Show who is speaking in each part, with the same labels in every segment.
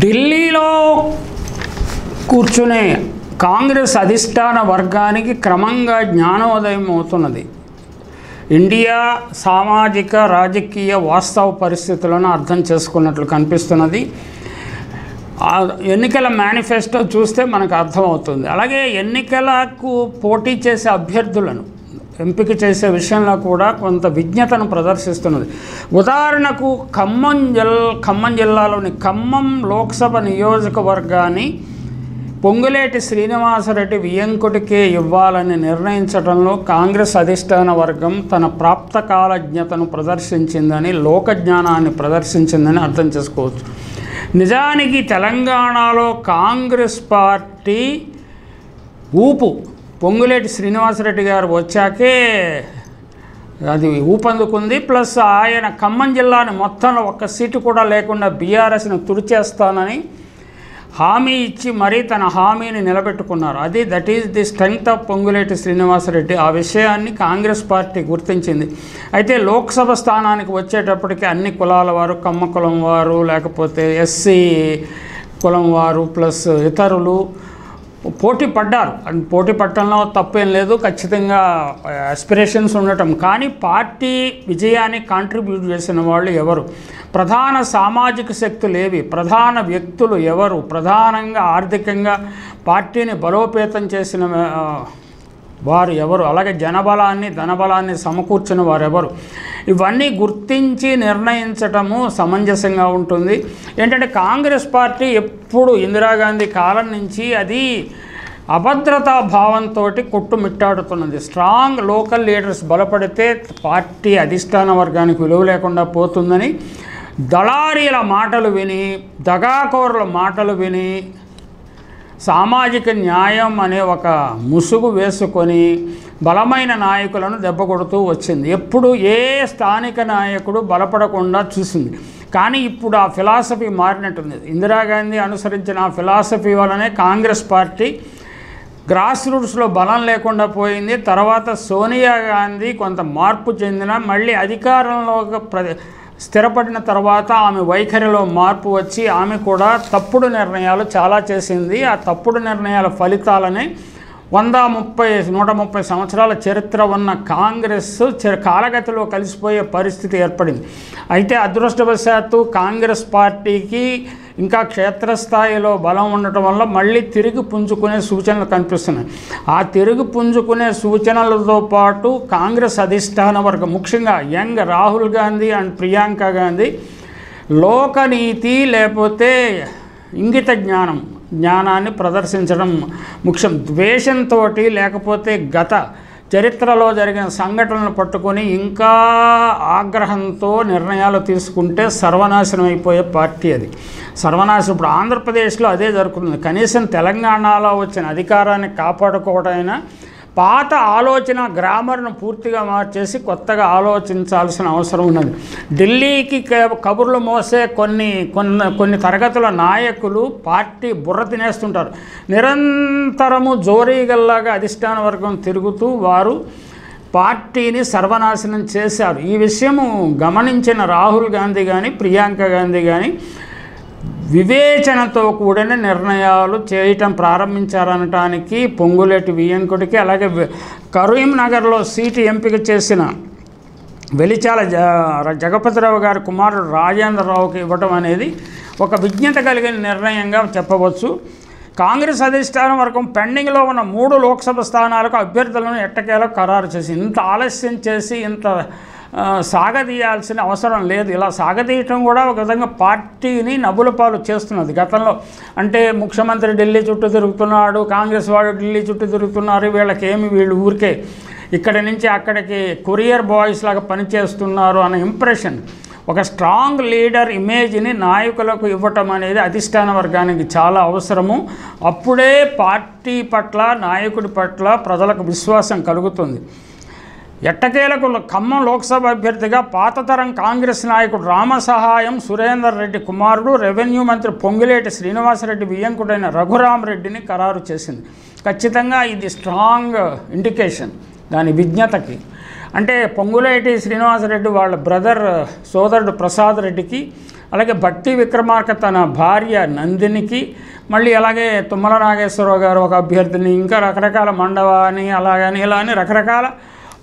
Speaker 1: ఢిల్లీలో కూర్చునే కాంగ్రెస్ అధిష్టాన వర్గానికి క్రమంగా జ్ఞానోదయం అవుతున్నది. ఇండియా సామాజిక రాజకీయ వాస్తవ పరిస్థితులను అర్థం చేసుకున్నట్లు కనిపిస్తున్నది. ఎన్నికల మేనిఫెస్టో చూస్తే మనకు అర్థమవుతుంది. అలాగే ఎన్నికలకు పోటీ చేసే అభ్యర్థులను ఎంపిక చేసే విషయంలో కూడా కొంత విజ్ఞతను ప్రదర్శిస్తున్నది. ఉదాహరణకు ఖమ్మం జిల్లాలోని ఖమ్మం లోక్సభ నియోజకవర్గాన్ని పొంగులేటి శ్రీనివాసరెడ్డి వియ్యంకుడికే ఇవ్వాలని నిర్ణయించడంలో కాంగ్రెస్ అధిష్టాన వర్గం తన ప్రాప్తకాలజ్ఞతను ప్రదర్శించిందని, లోకజ్ఞానాన్ని ప్రదర్శించిందని అర్థం చేసుకోవచ్చు. నిజానికి తెలంగాణలో కాంగ్రెస్ పార్టీ ఊపు పొంగులేటి శ్రీనివాసరెడ్డి గారు వచ్చాకే అది ఊపందుకుంది. ప్లస్ ఆయన ఖమ్మం జిల్లాని మొత్తంలో ఒక్క సీటు కూడా లేకుండా బీఆర్ఎస్ని తుడిచేస్తానని హామీ ఇచ్చి మరీ తన హామీని నిలబెట్టుకున్నారు. That is the strength of Ponguleti Srinivasa Reddy. ఆ విషయాన్ని కాంగ్రెస్ పార్టీ గుర్తించింది. అయితే లోక్సభ స్థానానికి వచ్చేటప్పటికి అన్ని కులాల వారు, కమ్మ కులం వారు, లేకపోతే ఎస్సీ కులం వారు ప్లస్ ఇతరులు పోటీ పడ్డారు. పోటీ పట్టడంలో తప్పేం లేదు, ఖచ్చితంగా ఆస్పిరేషన్స్ ఉండటం. కానీ పార్టీ విజయాన్ని కాంట్రిబ్యూట్ చేసిన వాళ్ళు ఎవరు, ప్రధాన సామాజిక శక్తులు ఏవి, ప్రధాన వ్యక్తులు ఎవరు, ప్రధానంగా ఆర్థికంగా పార్టీని బలోపేతం చేసిన వారు ఎవరు, అలాగే జనబలాన్ని ధనబలాన్ని సమకూర్చిన వారెవరు, ఇవన్నీ గుర్తించి నిర్ణయించటము సమంజసంగా ఉంటుంది. ఏంటంటే కాంగ్రెస్ పార్టీ ఎప్పుడు ఇందిరాగాంధీ కాలం నుంచి అది అభద్రతా భావంతో కొట్టుమిట్టాడుతున్నది. స్ట్రాంగ్ లోకల్ లీడర్స్ బలపడితే పార్టీ అధిష్టాన వర్గానికి విలువ లేకుండా పోతుందని దళారీల మాటలు విని, దగాకోరుల మాటలు విని సామాజిక న్యాయం అనే ఒక ముసుగు వేసుకొని బలమైన నాయకులను దెబ్బకొడుతూ వచ్చింది. ఎప్పుడు ఏ స్థానిక నాయకుడు బలపడకుండా చూసింది. కానీ ఇప్పుడు ఆ ఫిలాసఫీ మారినట్టుంది. ఇందిరాగాంధీ అనుసరించిన ఆ ఫిలాసఫీ వలనే కాంగ్రెస్ పార్టీ గ్రాస్ రూట్స్లో బలం లేకుండా పోయింది. తర్వాత సోనియా గాంధీ కొంత మార్పు చెందిన మళ్ళీ అధికారంలో స్థిరపడిన తర్వాత ఆమె వైఖరిలో మార్పు వచ్చి ఆమె కూడా తప్పుడు నిర్ణయాలు చాలా చేసింది. ఆ తప్పుడు నిర్ణయాల ఫలితాలనే 130 సంవత్సరాల చరిత్ర ఉన్న కాంగ్రెస్ కాలగతిలో కలిసిపోయే పరిస్థితి ఏర్పడింది. అయితే అదృష్టవశాత్తు కాంగ్రెస్ పార్టీకి ఇంకా క్షేత్రస్థాయిలో బలం ఉండటం వల్ల మళ్ళీ తిరిగి పుంజుకునే సూచనలు కనిపిస్తున్నాయి. ఆ తిరిగి పుంజుకునే సూచనలతో పాటు కాంగ్రెస్ అధిష్టాన వర్గం, ముఖ్యంగా యంగ్ రాహుల్ గాంధీ అండ్ ప్రియాంక గాంధీ లోకనీతి లేకపోతే ఇంగిత జ్ఞానాన్ని ప్రదర్శించడం ముఖ్యం. ద్వేషంతో లేకపోతే గత చరిత్రలో జరిగిన సంఘటనలు పట్టుకొని ఇంకా ఆగ్రహంతో నిర్ణయాలు తీసుకుంటే సర్వనాశనం అయిపోయే పార్టీ అది. సర్వనాశనం. ఇప్పుడు ఆంధ్రప్రదేశ్లో అదే జరుగుతుంది. కనీసం తెలంగాణలో వచ్చిన అధికారాన్ని కాపాడుకోవడమైనా పాత ఆలోచన గ్రామర్ను పూర్తిగా మార్చేసి కొత్తగా ఆలోచించాల్సిన అవసరం ఉన్నది. ఢిల్లీకి కబుర్లు మోసే కొన్ని తరగతుల నాయకులు పార్టీ బుర్ర తినేస్తుంటారు. నిరంతరము జోరీగల్లాగా అధిష్టాన వర్గం తిరుగుతూ వారు పార్టీని సర్వనాశనం చేశారు. ఈ విషయము గమనించిన రాహుల్ గాంధీ కానీ ప్రియాంక గాంధీ కానీ వివేచనతో కూడిన నిర్ణయాలు చేయటం ప్రారంభించారనటానికి పొంగులేటి వియ్యంకుడికి, అలాగే కరీంనగర్లో సీటు ఎంపిక చేసిన వెలిచాల జగపతిరావు గారి కుమారుడు రాజేంద్రరావుకి ఇవ్వటం అనేది ఒక విజ్ఞత కలిగిన నిర్ణయంగా చెప్పవచ్చు. కాంగ్రెస్ అధిష్టానం వర్గం పెండింగ్లో ఉన్న 3 లోక్సభ స్థానాలకు అభ్యర్థులను ఎట్టకేలా ఖరారు చేసి, ఇంత ఆలస్యం చేసి ఇంత సాగదీయాల్సిన అవసరం లేదు. ఇలా సాగదీయటం కూడా ఒక విధంగా పార్టీని నవ్వుల పాలు చేస్తున్నది. గతంలో అంటే ముఖ్యమంత్రి ఢిల్లీ చుట్టూ తిరుగుతున్నాడు, కాంగ్రెస్ వాడు ఢిల్లీ చుట్టూ తిరుగుతున్నారు, వీళ్ళు ఊరికే ఇక్కడి నుంచి అక్కడికి కొరియర్ బాయ్స్ లాగా పనిచేస్తున్నారు అనే ఇంప్రెషన్, ఒక స్ట్రాంగ్ లీడర్ ఇమేజ్ని నాయకులకు ఇవ్వటం అనేది అధిష్టాన వర్గానికి చాలా అవసరము. అప్పుడే పార్టీ పట్ల, నాయకుడి పట్ల ప్రజలకు విశ్వాసం కలుగుతుంది. ఎట్టకేలకు ఖమ్మం లోక్సభ అభ్యర్థిగా పాతతరం కాంగ్రెస్ నాయకుడు రామసహాయం సురేందర్ రెడ్డి కుమారుడు రెవెన్యూ మంత్రి పొంగులేటి శ్రీనివాసరెడ్డి వియ్యంకుడైన రఘురామరెడ్డిని ఖరారు చేసింది. ఖచ్చితంగా ఇది స్ట్రాంగ్ ఇండికేషన్ దాని విజ్ఞతకి. అంటే పొంగులేటి శ్రీనివాసరెడ్డి వాళ్ళ బ్రదర్ సోదరుడు ప్రసాద్ రెడ్డికి అలాగే భట్టి విక్రమార్క తన భార్య నందినికి, మళ్ళీ అలాగే తుమ్మల నాగేశ్వరరావు గారు ఒక అభ్యర్థిని, ఇంకా రకరకాల మండవ అని అలాగని ఇలా అని రకరకాల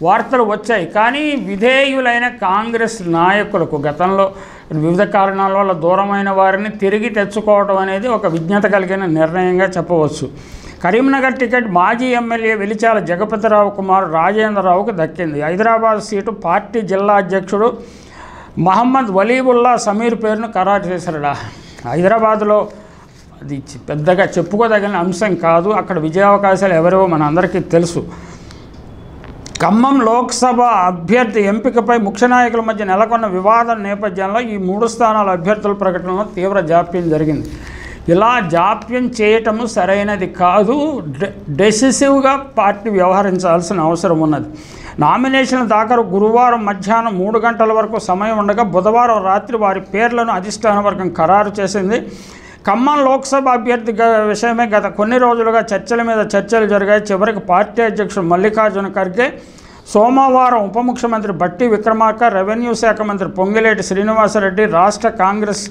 Speaker 1: వార్తలు వచ్చాయి. కానీ విధేయులైన కాంగ్రెస్ నాయకులకు గతంలో వివిధ కారణాల వల్ల దూరమైన వారిని తిరిగి తెచ్చుకోవడం అనేది ఒక విజ్ఞత కలిగిన నిర్ణయంగా చెప్పవచ్చు. కరీంనగర్ టికెట్ మాజీ ఎమ్మెల్యే వెలిచాల జగపతిరావు కుమార్ రాజేంద్రరావుకు దక్కింది. హైదరాబాద్ సీటు పార్టీ జిల్లా అధ్యక్షుడు మహమ్మద్ వలీబుల్లా సమీర్ పేరును ఖరారు చేశారట. హైదరాబాద్లో అది పెద్దగా చెప్పుకోదగిన అంశం కాదు. అక్కడ విజయావకాశాలు ఎవరో మన అందరికీ తెలుసు. ఖమ్మం లోక్సభ అభ్యర్థి ఎంపికపై ముఖ్య నాయకుల మధ్య నెలకొన్న వివాదం నేపథ్యంలో ఈ 3 స్థానాల అభ్యర్థుల ప్రకటనలో తీవ్ర జాప్యం జరిగింది. ఇలా జాప్యం చేయటము సరైనది కాదు. డెసిసివ్గా పార్టీ వ్యవహరించాల్సిన అవసరం ఉన్నది. నామినేషన్ల దాఖలు గురువారం మధ్యాహ్నం 3 గంటల వరకు సమయం ఉండగా బుధవారం రాత్రి వారి పేర్లను అధిష్టాన వర్గం ఖరారు చేసింది. ఖమ్మం లోక్సభ అభ్యర్థి విషయమే గత కొన్ని రోజులుగా చర్చల మీద చర్చలు జరిగాయి. చివరికి పార్టీ అధ్యక్షుడు మల్లికార్జున ఖర్గే సోమవారం ఉప ముఖ్యమంత్రి భట్టి విక్రమార్క, రెవెన్యూ శాఖ మంత్రి పొంగిలేటి శ్రీనివాసరెడ్డి, రాష్ట్ర కాంగ్రెస్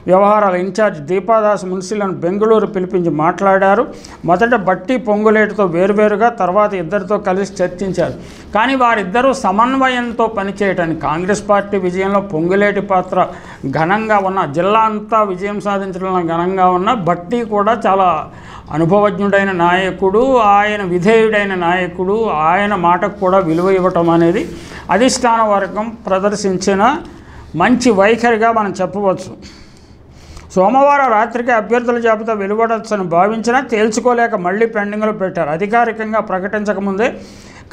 Speaker 1: వ్యవహారాల ఇన్ఛార్జ్ దీపాదాస్ మున్సిలను బెంగళూరు పిలిపించి మాట్లాడారు. మొదట భట్టి పొంగులేటితో వేరువేరుగా, తర్వాత ఇద్దరితో కలిసి చర్చించారు. కానీ వారిద్దరూ సమన్వయంతో పనిచేయటానికి కాంగ్రెస్ పార్టీ విజయంలో పొంగులేటి పాత్ర ఘనంగా ఉన్న, జిల్లా అంతా విజయం సాధించడంలో ఘనంగా ఉన్న, భట్టి కూడా చాలా అనుభవజ్ఞుడైన నాయకుడు, ఆయన విధేయుడైన నాయకుడు, ఆయన మాటకు కూడా విలువ ఇవ్వటం అనేది అధిష్టాన వర్గం ప్రదర్శించిన మంచి వైఖరిగా మనం చెప్పవచ్చు. సోమవారం రాత్రికి అభ్యర్థుల జాబితా వెలువడొచ్చని భావించినా తేల్చుకోలేక మళ్లీ పెండింగ్లో పెట్టారు. అధికారికంగా ప్రకటించకముందే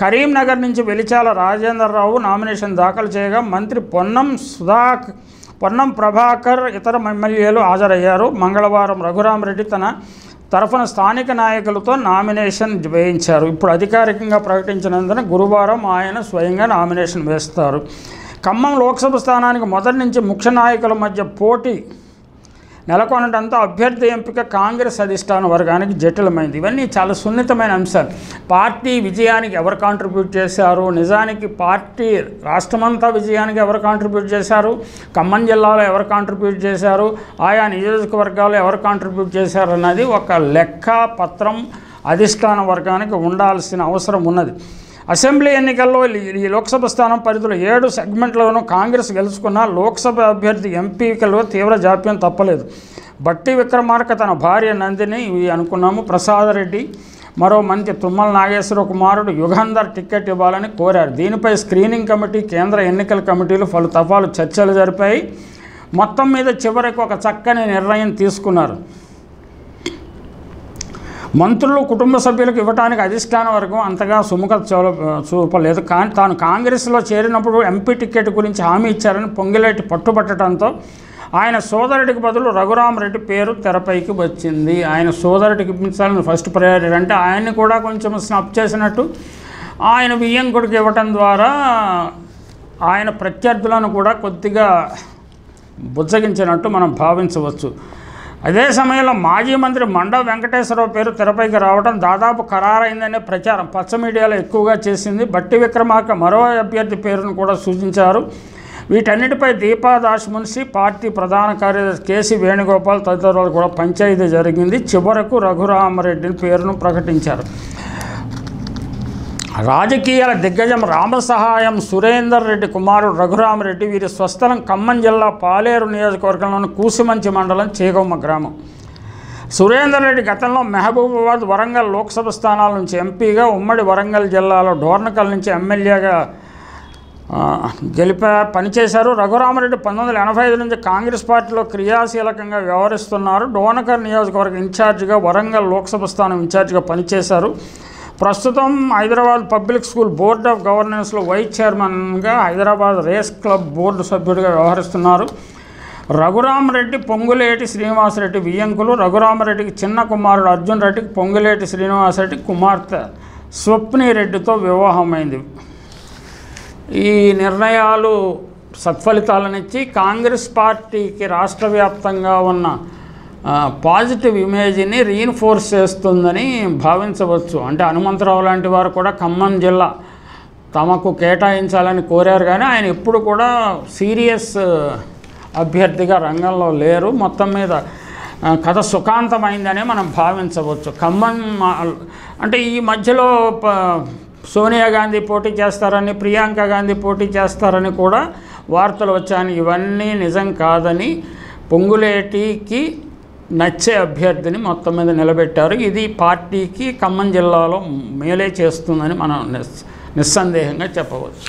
Speaker 1: కరీంనగర్ నుంచి వెలిచాల రాజేంద్రరావు నామినేషన్ దాఖలు చేయగా మంత్రి పొన్నం ప్రభాకర్, ఇతర ఎమ్మెల్యేలు హాజరయ్యారు. మంగళవారం రఘురామరెడ్డి తన తరఫున స్థానిక నాయకులతో నామినేషన్ వేయించారు. ఇప్పుడు అధికారికంగా ప్రకటించినందున గురువారం ఆయన స్వయంగా నామినేషన్ వేస్తారు. ఖమ్మం లోక్సభ స్థానానికి మొదటి నుంచి ముఖ్య నాయకుల మధ్య పోటీ నెలకొనడంతో అభ్యర్థి ఎంపిక కాంగ్రెస్ అధిష్టాన వర్గానికి జటిలమైంది. ఇవన్నీ చాలా సున్నితమైన అంశాలు. పార్టీ విజయానికి ఎవరు కాంట్రిబ్యూట్ చేశారు, నిజానికి పార్టీ రాష్ట్రమంతా విజయానికి ఎవరు కాంట్రిబ్యూట్ చేశారు, ఖమ్మం జిల్లాలో ఎవరు కాంట్రిబ్యూట్ చేశారు, ఆయా నియోజకవర్గాల్లో ఎవరు కాంట్రిబ్యూట్ చేశారు అన్నది ఒక లెక్క పత్రం అధిష్టాన వర్గానికి ఉండాల్సిన అవసరం ఉన్నది. అసెంబ్లీ ఎన్నికల్లో ఈ లోక్సభ స్థానం పరిధిలో 7 సెగ్మెంట్లను కాంగ్రెస్ గెలుచుకున్న లోక్సభ అభ్యర్థి ఎంపికలో తీవ్ర జాప్యం తప్పలేదు. భట్టి విక్రమార్క తన భార్య నందిని ఇవి అనుకున్నాము, ప్రసాదరెడ్డి, మరో మంత్రి తుమ్మల నాగేశ్వరరావు కుమారుడు యుగంధర్ టికెట్ ఇవ్వాలని కోరారు. దీనిపై స్క్రీనింగ్ కమిటీ, కేంద్ర ఎన్నికల కమిటీలు పలు దఫాలు చర్చలు జరిపాయి. మొత్తం మీద చివరికి ఒక చక్కని నిర్ణయం తీసుకున్నారు. మంత్రులు, కుటుంబ సభ్యులకు ఇవ్వడానికి అధిష్టాన వర్గం అంతగా సుముఖత చూపలేదు. కానీ తాను కాంగ్రెస్లో చేరినప్పుడు ఎంపీ టికెట్ గురించి హామీ ఇచ్చారని పొంగిలేటి పట్టుబట్టడంతో ఆయన సోదరుడికి బదులు రఘురామరెడ్డి పేరు తెరపైకి వచ్చింది. ఆయన సోదరుడికి ఇప్పించాలని ఫస్ట్ ప్రయారిటీ, అంటే ఆయన్ని కూడా కొంచెం స్నప్ చేసినట్టు ఆయన వియ్యంకుడికి ఇవ్వటం ద్వారా ఆయన ప్రత్యర్థులను కూడా కొద్దిగా బుజ్జగించినట్టు మనం భావించవచ్చు. అదే సమయంలో మాజీ మంత్రి మండవ వెంకటేశ్వరరావు పేరు తెరపైకి రావడం దాదాపు ఖరారైందనే ప్రచారం పచ్చ మీడియాలో ఎక్కువగా చేసింది. భట్టి విక్రమార్క మరో అభ్యర్థి పేరును కూడా సూచించారు. వీటన్నిటిపై దీపాదాస్ మున్సి, పార్టీ ప్రధాన కార్యదర్శి కేసీ వేణుగోపాల్ తదితరులు కూడా పంచాయతీ జరిగింది. చివరకు రఘురామరెడ్డి పేరును ప్రకటించారు. రాజకీయాల దిగ్గజం రామసహాయం సురేందర్ రెడ్డి కుమారుడు రఘురామరెడ్డి, వీరి స్వస్థలం ఖమ్మం జిల్లా పాలేరు నియోజకవర్గంలోని కూసిమంచి మండలం చేగొమ్మ గ్రామం. సురేందర్ రెడ్డి గతంలో మహబూబాబాద్, వరంగల్ లోక్సభ స్థానాల నుంచి ఎంపీగా, ఉమ్మడి వరంగల్ జిల్లాలో డోర్నకల్ నుంచి ఎమ్మెల్యేగా పనిచేశారు. రఘురామరెడ్డి 1985 నుంచి కాంగ్రెస్ పార్టీలో క్రియాశీలకంగా వ్యవహరిస్తున్నారు. డోర్నకల్ నియోజకవర్గ ఇన్ఛార్జిగా, వరంగల్ లోక్సభ స్థానం ఇన్ఛార్జిగా పనిచేశారు. ప్రస్తుతం Hyderabad public school board of గవర్నెన్స్లో వైస్ చైర్మన్గా, హైదరాబాద్ రేస్ క్లబ్ బోర్డు సభ్యుడిగా వ్యవహరిస్తున్నారు. రఘురామరెడ్డి, పొంగులేటి శ్రీనివాసరెడ్డి వియ్యంకులు. రఘురామరెడ్డికి చిన్న కుమారుడు అర్జున్ రెడ్డికి పొంగులేటి శ్రీనివాసరెడ్డి కుమార్తె స్వప్నిరెడ్డితో వివాహమైంది. ఈ నిర్ణయాలు సత్ఫలితాలనిచ్చి కాంగ్రెస్ పార్టీకి రాష్ట్ర వ్యాప్తంగా ఉన్న పాజిటివ్ ఇమేజ్ని రీఇన్ఫోర్స్ చేస్తుందని భావించవచ్చు. అంటే హనుమంతరావు లాంటి వారు కూడా ఖమ్మం జిల్లా తమకు కేటాయించాలని కోరారు, కానీ ఆయన ఎప్పుడు కూడా సీరియస్ అభ్యర్థిగా రంగంలో లేరు. మొత్తం మీద కథ సుఖాంతమైందనే మనం భావించవచ్చు. ఖమ్మం అంటే ఈ మధ్యలో సోనియా గాంధీ పోటీ చేస్తారని, ప్రియాంక గాంధీ పోటీ చేస్తారని కూడా వార్తలు వచ్చాయని, ఇవన్నీ నిజం కాదని పొంగులేటికి నచ్చే అభ్యర్థిని మొత్తం మీద నిలబెట్టారు. ఇది పార్టీకి ఖమ్మం జిల్లాలో మేలే చేస్తుందని మనం నిస్సందేహంగా చెప్పవచ్చు.